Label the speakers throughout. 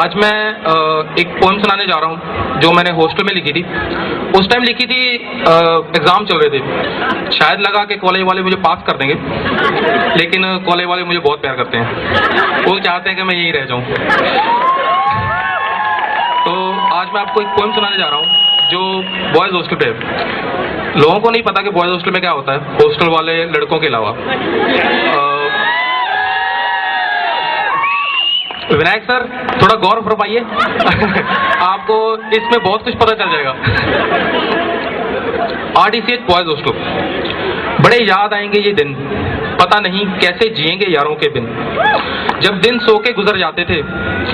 Speaker 1: आज मैं एक पोएम सुनाने जा रहा हूँ जो मैंने हॉस्टल में लिखी थी। उस टाइम लिखी थी, एग्ज़ाम चल रहे थे। शायद लगा कि कॉलेज वाले मुझे पास कर देंगे, लेकिन कॉलेज वाले मुझे बहुत प्यार करते हैं। वो चाहते हैं कि मैं यहीं रह जाऊँ। तो आज मैं आपको एक पोएम सुनाने जा रहा हूँ जो बॉयज़ हॉस्टल पे है। लोगों को नहीं पता कि बॉयज़ हॉस्टल में क्या होता है, हॉस्टल वाले लड़कों के अलावा। विनायक सर, थोड़ा गौर फरमाइए। आपको इसमें बहुत कुछ पता चल जाएगा। RDCH boys hostel. बड़े याद आएंगे ये दिन, पता नहीं कैसे जिएंगे यारों के बिन। जब दिन सो के गुजर जाते थे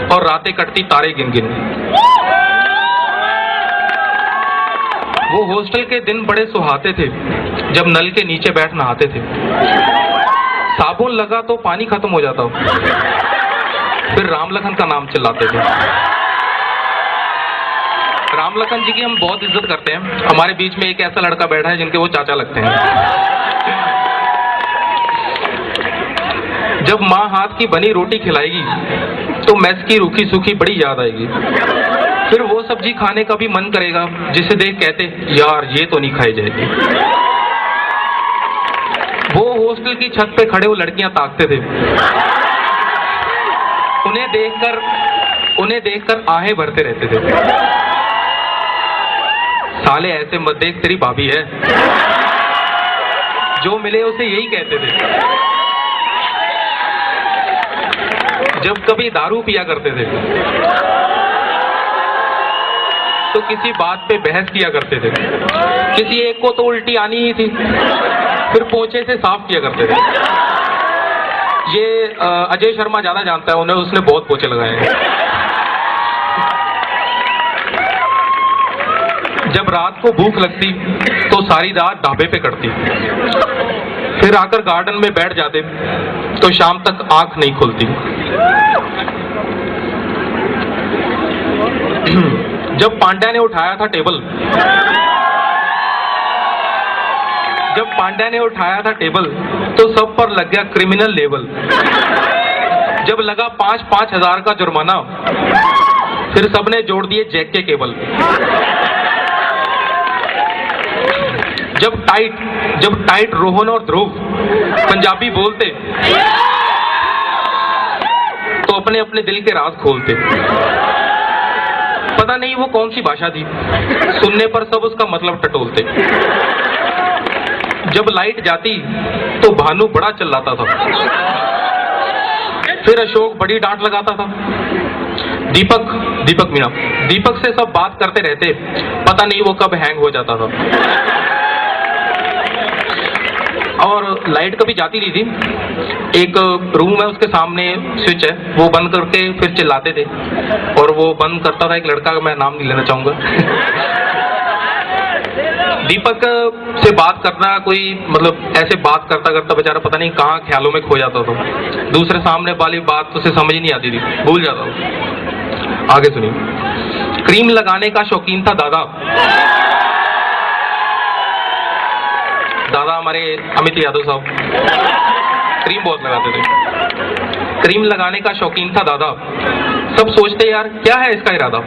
Speaker 1: और रातें कटती तारे गिन गिन। वो हॉस्टल के दिन बड़े सुहाते थे जब नल के नीचे बैठ नहाते थे। साबुन लगा तो पानी खत्म हो जाता, फिर राम लखन का नाम चिल्लाते थे। राम लखन जी की हम बहुत इज्जत करते हैं। हमारे बीच में एक ऐसा लड़का बैठा है जिनके वो चाचा लगते हैं। जब माँ हाथ की बनी रोटी खिलाएगी तो मेस की रूखी सूखी बड़ी याद आएगी। फिर वो सब्जी खाने का भी मन करेगा जिसे देख कहते यार ये तो नहीं खाई जाएगी। वो हॉस्टल की छत पे खड़े वो लड़कियां ताकते थे। उन्हें देखकर आहें भरते रहते थे। साले ऐसे मत देख, तेरी भाभी है। जो मिले उसे यही कहते थे। जब कभी दारू पिया करते थे तो किसी बात पे बहस किया करते थे। किसी एक को तो उल्टी आनी ही थी, फिर पोंछे से साफ किया करते थे। ये अजय शर्मा ज्यादा जानता है, उसने बहुत पोछे लगाए हैं। जब रात को भूख लगती तो सारी रात ढाबे पे कटती। फिर आकर गार्डन में बैठ जाते तो शाम तक आंख नहीं खुलती। जब पांड्या ने उठाया था टेबल तो सब पर लग गया क्रिमिनल लेवल। जब लगा 5-5 हजार का जुर्माना, फिर सबने जोड़ दिए जैक के केबल। जब टाइट रोहन और ध्रुव पंजाबी बोलते तो अपने अपने दिल के राज खोलते। पता नहीं वो कौन सी भाषा थी, सुनने पर सब उसका मतलब टटोलते। जब लाइट जाती तो भानु बड़ा चिल्लाता था, फिर अशोक बड़ी डांट लगाता था। दीपक से सब बात करते रहते, पता नहीं वो कब हैंग हो जाता था। और लाइट कभी जाती नहीं थी। एक रूम है, उसके सामने स्विच है, वो बंद करके फिर चिल्लाते थे। और वो बंद करता था एक लड़का का, मैं नाम नहीं लेना चाहूंगा। दीपक से बात करना, कोई मतलब ऐसे बात करता करता बेचारा पता नहीं कहाँ ख्यालों में खो जाता था। दूसरे सामने वाली बात तो उसे समझ ही नहीं आती थी, भूल जाता था। आगे सुनिए। क्रीम लगाने का शौकीन था दादा हमारे अमित यादव साहब क्रीम बहुत लगाते थे। क्रीम लगाने का शौकीन था दादा। सब सोचते यार क्या है इसका इरादा।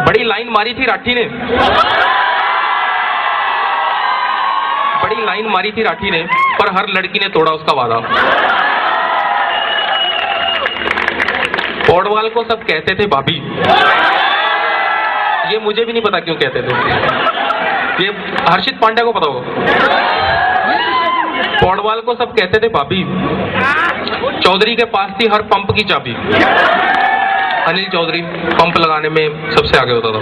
Speaker 1: बड़ी लाइन मारी थी राठी ने, पर हर लड़की ने तोड़ा उसका वादा। पौडवाल को सब कहते थे भाभी। ये मुझे भी नहीं पता क्यों कहते थे, ये हर्षित पांड्या को पता होगा। पौडवाल को सब कहते थे भाभी। चौधरी के पास थी हर पंप की चाबी। अनिल चौधरी पंप लगाने में सबसे आगे होता था।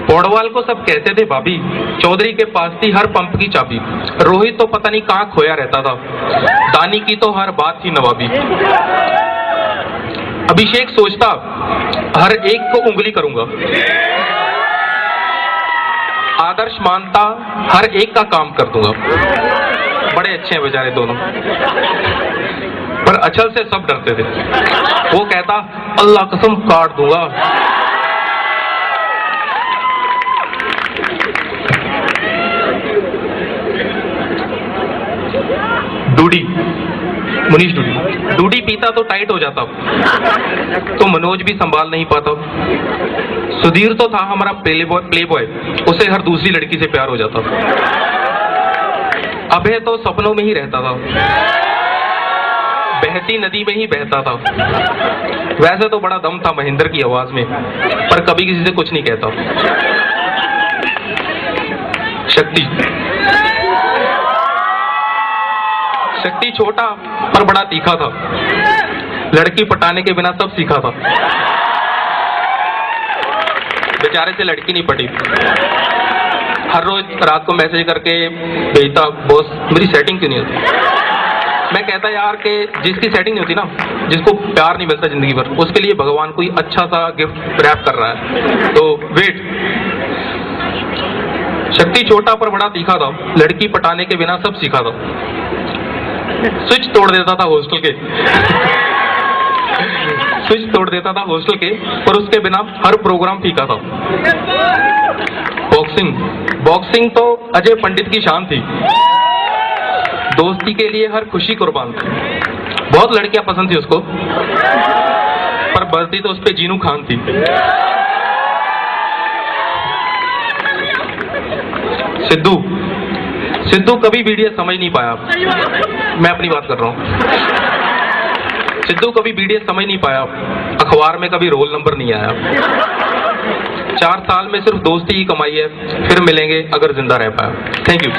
Speaker 1: पौडवाल को सब कहते थे भाभी। चौधरी के पास थी हर पंप की चाबी। रोहित तो पता नहीं कहाँ खोया रहता था। दानी की तो हर बात थी नवाबी। अभिषेक सोचता हर एक को उंगली करूंगा। आदर्श मानता हर एक का काम कर दूंगा। बड़े अच्छे हैं बेचारे दोनों, पर अचल से सब डरते थे। वो कहता अल्लाह कसम काट दूंगा। डूडी, मनीष डूडी। दूधी पीता तो टाइट हो जाता, तो मनोज भी संभाल नहीं पाता। सुधीर तो था हमारा प्ले बॉय, उसे हर दूसरी लड़की से प्यार हो जाता। अभय तो सपनों में ही रहता था, बहती नदी में ही बहता था। वैसे तो बड़ा दम था महेंद्र की आवाज में, पर कभी किसी से कुछ नहीं कहता। शक्ति छोटा पर बड़ा तीखा था, लड़की पटाने के बिना सब सीखा था। बेचारे से लड़की नहीं पटी, हर रोज रात को मैसेज करके भेजता, बॉस मेरी सेटिंग क्यों नहीं होती। मैं कहता यार कि जिसकी सेटिंग नहीं होती ना, जिसको प्यार नहीं मिलता जिंदगी भर, उसके लिए भगवान कोई अच्छा सा गिफ्ट रैप कर रहा है, तो वेट। शक्ति छोटा पर बड़ा तीखा था, लड़की पटाने के बिना सब सीखा था। स्विच तोड़ देता था हॉस्टल के स्विच तोड़ देता था हॉस्टल के, पर उसके बिना हर प्रोग्राम फीका था। बॉक्सिंग तो अजय पंडित की शान थी, दोस्ती के लिए हर खुशी कुर्बान थी। बहुत लड़कियां पसंद थी उसको, पर बरती तो उस पे जीनू खान थी। सिद्धू कभी बीडीएस समझ नहीं पाया। मैं अपनी बात कर रहा हूँ। सिद्धू कभी बीडीएस समझ नहीं पाया, अखबार में कभी रोल नंबर नहीं आया। 4 साल में सिर्फ दोस्ती ही कमाई है, फिर मिलेंगे अगर जिंदा रह पाया। Thank you.